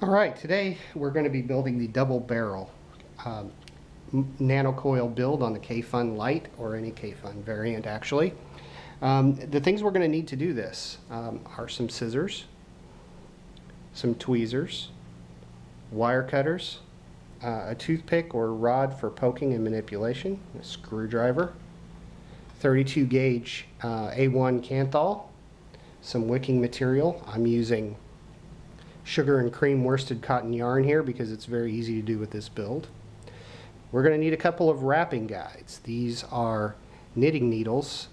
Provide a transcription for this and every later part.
Alright, today we're going to be building the double barrel um, Nanocoil build on the Kayfun Lite, or any Kayfun variant actually. The things we're going to need to do this are some scissors, some tweezers, wire cutters, a toothpick or rod for poking and manipulation, a screwdriver, 32 gauge A1 Kanthal, some wicking material. I'm using sugar and cream worsted cotton yarn here because it's very easy to do with this build. We're going to need a couple of wrapping guides. These are knitting needles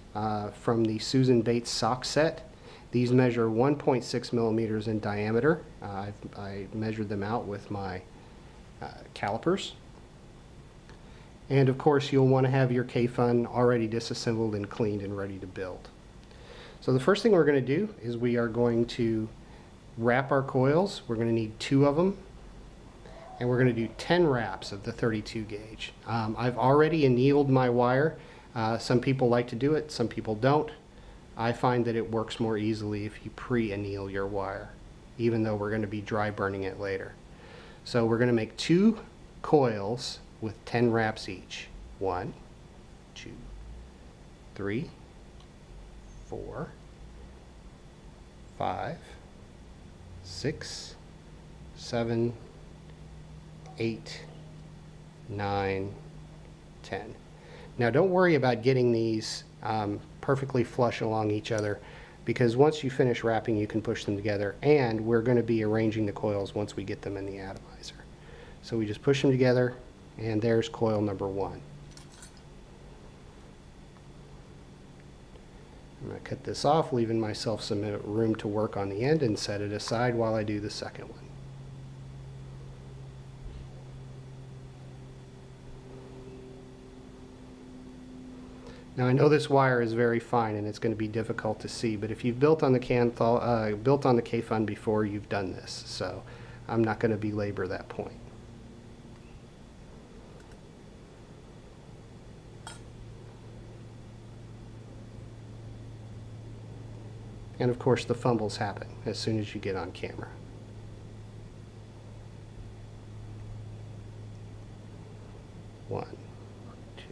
from the Susan Bates sock set. These measure 1.6 millimeters in diameter. I measured them out with my calipers. And of course you'll want to have your Kayfun already disassembled and cleaned and ready to build. So the first thing we're going to do is we are going to wrap our coils. We're going to need 2 of them, and we're going to do 10 wraps of the 32 gauge. I've already annealed my wire. Some people like to do it, some people don't. I find that it works more easily if you pre-anneal your wire, even though we're going to be dry burning it later. So we're going to make 2 coils with 10 wraps each. 1, 2, 3, 4, 5, 6, 7, 8, 9, 10. Now don't worry about getting these perfectly flush along each other, because once you finish wrapping you can push them together, and we're going to be arranging the coils once we get them in the atomizer. So we just push them together, and there's coil number 1. I'm going to cut this off, leaving myself some room to work on the end, and set it aside while I do the second one. Now I know this wire is very fine and it's going to be difficult to see, but if you've built on the Kayfun before, you've done this, so I'm not going to belabor that point. And of course the fumbles happen as soon as you get on camera. One, two.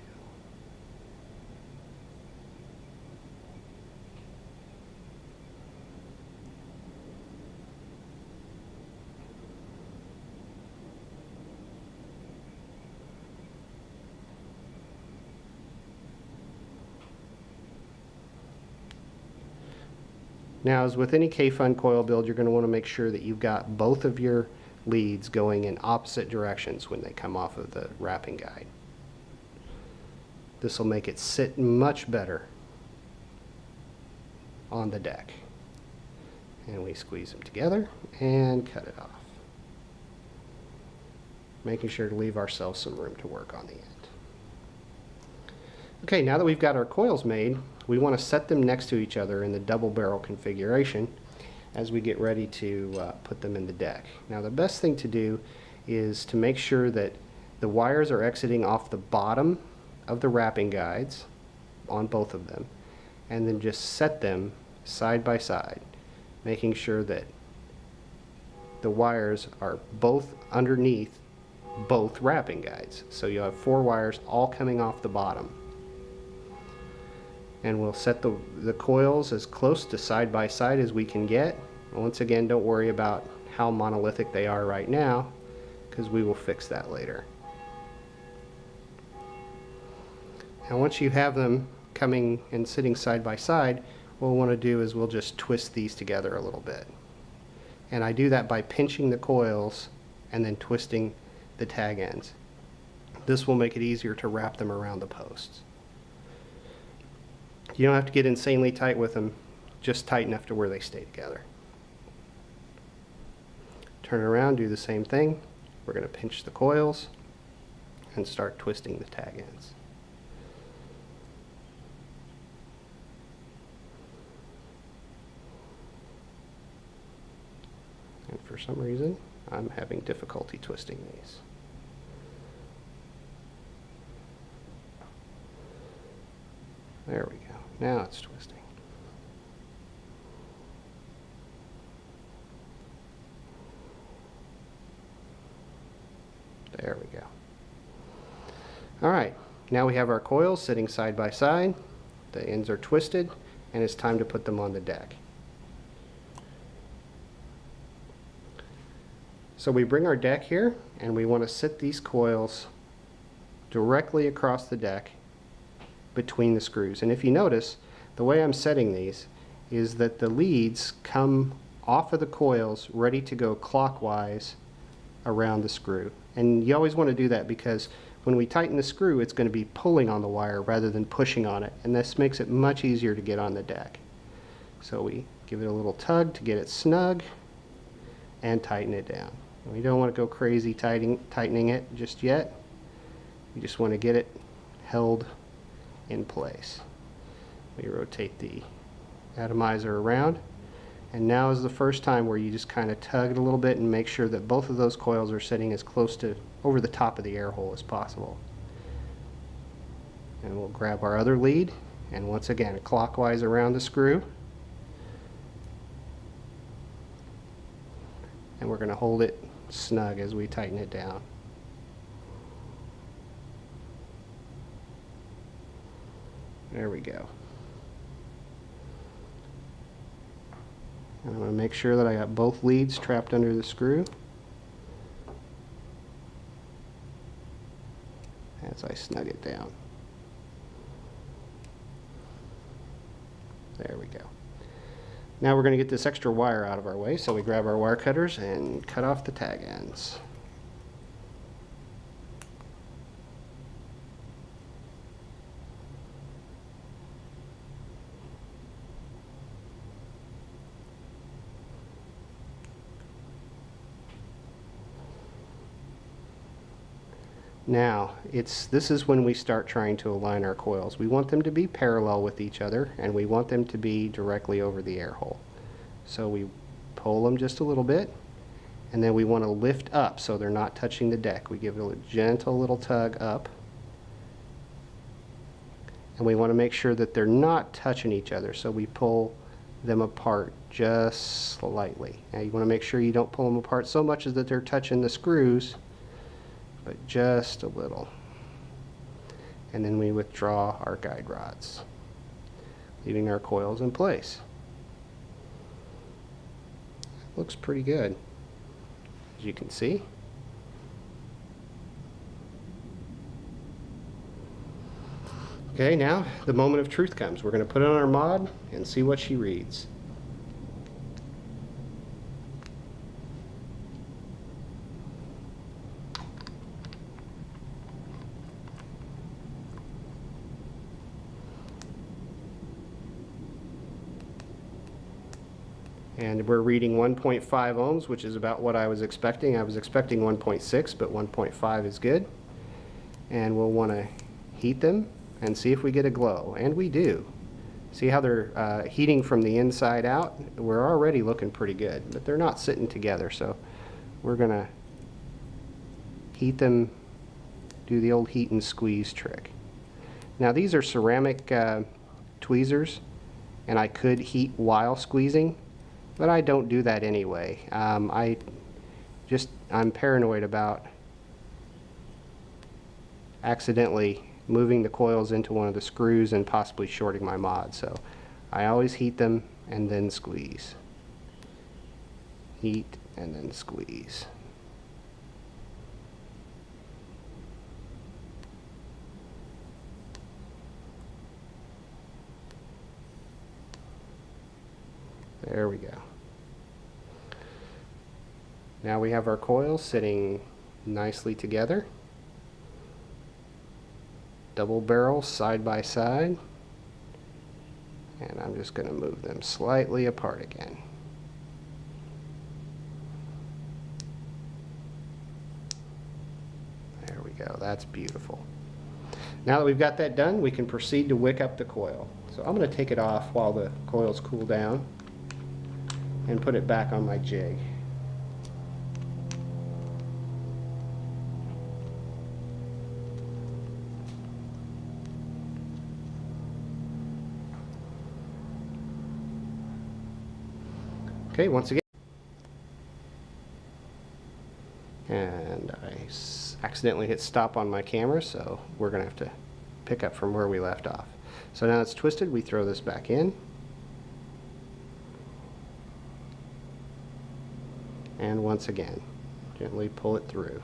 Now, as with any Kayfun coil build, you're going to want to make sure that you've got both of your leads going in opposite directions when they come off of the wrapping guide. This will make it sit much better on the deck. And we squeeze them together and cut it off, making sure to leave ourselves some room to work on the end. Okay, now that we've got our coils made, we want to set them next to each other in the double barrel configuration as we get ready to put them in the deck. Now the best thing to do is to make sure that the wires are exiting off the bottom of the wrapping guides on both of them, and then just set them side by side, making sure that the wires are both underneath both wrapping guides. So you have 4 wires all coming off the bottom. And we'll set the coils as close to side by side as we can get. Once again, don't worry about how monolithic they are right now, because we will fix that later. Now once you have them coming and sitting side by side, what we'll want to do is we'll just twist these together a little bit. And I do that by pinching the coils and then twisting the tag ends. This will make it easier to wrap them around the posts. You don't have to get insanely tight with them, just tight enough to where they stay together. Turn around, do the same thing. We're going to pinch the coils and start twisting the tag ends. And for some reason, I'm having difficulty twisting these. There we go. Now it's twisting. Alright, now we have our coils sitting side by side. The ends are twisted, and it's time to put them on the deck. So we bring our deck here, and we want to sit these coils directly across the deck between the screws. And if you notice, the way I'm setting these is that the leads come off of the coils ready to go clockwise around the screw. And you always want to do that because when we tighten the screw, it's going to be pulling on the wire rather than pushing on it, and this makes it much easier to get on the deck. So we give it a little tug to get it snug and tighten it down. We don't want to go crazy tightening it just yet. We just want to get it held in place. We rotate the atomizer around, and now is the first time where you just kind of tug it a little bit and make sure that both of those coils are sitting as close to over the top of the air hole as possible. And we'll grab our other lead, and once again clockwise around the screw, and we're going to hold it snug as we tighten it down. There we go. And I'm going to make sure that I got both leads trapped under the screw as I snug it down. There we go. Now we're going to get this extra wire out of our way, so we grab our wire cutters and cut off the tag ends. Now, this is when we start trying to align our coils. We want them to be parallel with each other, and we want them to be directly over the air hole. So we pull them just a little bit, and then we want to lift up so they're not touching the deck. We give it a gentle little tug up, and we want to make sure that they're not touching each other, so we pull them apart just slightly. Now you want to make sure you don't pull them apart so much as that they're touching the screws, but just a little. And then we withdraw our guide rods, leaving our coils in place. Looks pretty good, as you can see. Okay, now the moment of truth comes. We're going to put it on our mod and see what she reads. And we're reading 1.5 ohms, which is about what I was expecting. I was expecting 1.6, but 1.5 is good. And we'll want to heat them and see if we get a glow. And we do. See how they're heating from the inside out? We're already looking pretty good, but they're not sitting together. So we're going to heat them, do the old heat and squeeze trick. Now these are ceramic tweezers, and I could heat while squeezing, but I don't do that anyway. I'm paranoid about accidentally moving the coils into one of the screws and possibly shorting my mod. So I always heat them and then squeeze. Heat and then squeeze. There we go. Now we have our coils sitting nicely together. Double barrel side by side. And I'm just going to move them slightly apart again. There we go. That's beautiful. Now that we've got that done, we can proceed to wick up the coil. So I'm going to take it off while the coils cool down and put it back on my jig. Okay, once again, and I just accidentally hit stop on my camera, so we're going to have to pick up from where we left off. So now it's twisted, we throw this back in. And once again, gently pull it through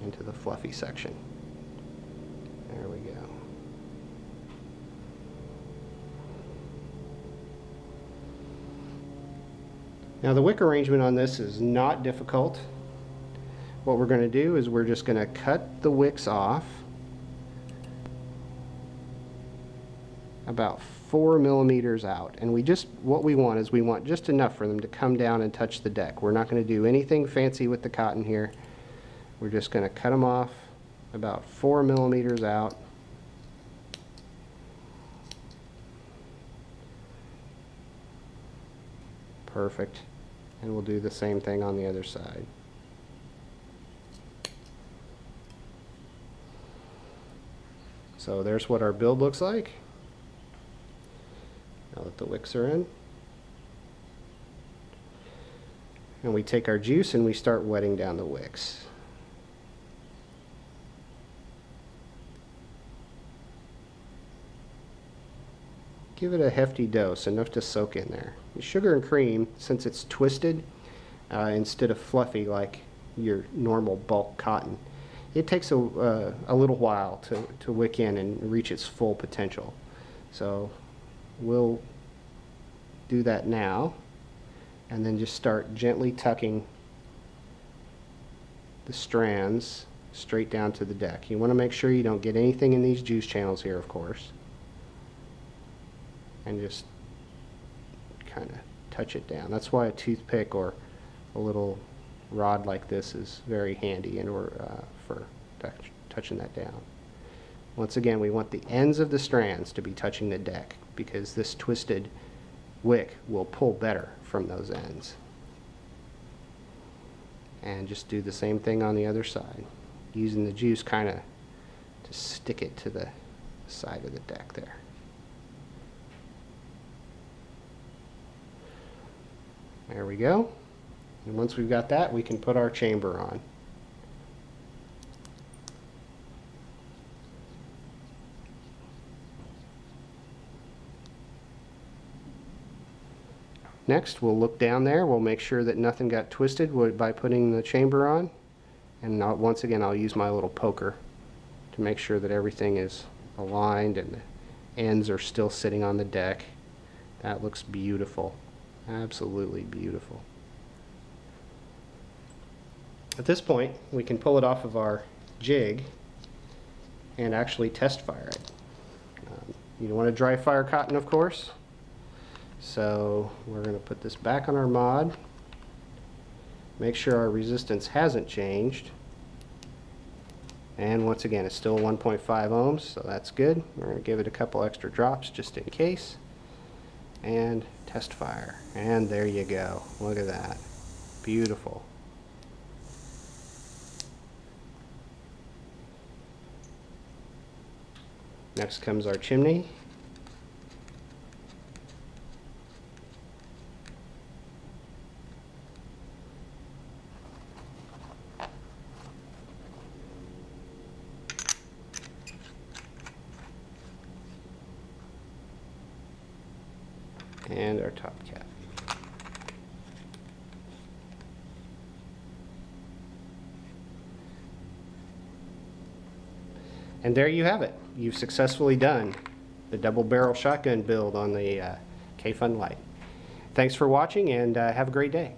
into the fluffy section. There we go. Now the wick arrangement on this is not difficult. What we're going to do is we're just going to cut the wicks off about 4 millimeters out, and what we want is we want just enough for them to come down and touch the deck. We're not going to do anything fancy with the cotton here. We're just going to cut them off about 4 millimeters out. Perfect. And we'll do the same thing on the other side. So there's what our build looks like. Now that the wicks are in. And we take our juice and we start wetting down the wicks. Give it a hefty dose, enough to soak in there. Sugar and cream, since it's twisted instead of fluffy like your normal bulk cotton, it takes a little while to wick in and reach its full potential. So we'll do that now, and then just start gently tucking the strands straight down to the deck. You want to make sure you don't get anything in these juice channels here, of course. And just kind of touch it down. That's why a toothpick or a little rod like this is very handy in order for touching that down. Once again, we want the ends of the strands to be touching the deck because this twisted wick will pull better from those ends. And just do the same thing on the other side, using the juice kind of to stick it to the side of the deck there. There we go. And once we've got that, we can put our chamber on. Next, we'll look down there. We'll make sure that nothing got twisted by putting the chamber on. And once again, I'll use my little poker to make sure that everything is aligned and the ends are still sitting on the deck. That looks beautiful. Absolutely beautiful. At this point, we can pull it off of our jig and actually test fire it. You don't want to dry fire cotton, of course. So we're going to put this back on our mod. Make sure our resistance hasn't changed. And once again, it's still 1.5 ohms, so that's good. We're going to give it a couple extra drops just in case. And test fire. And there you go. Look at that. Beautiful. Next comes our chimney. And our top cap. And there you have it. You've successfully done the double barrel shotgun build on the Kayfun Light. Thanks for watching, and have a great day.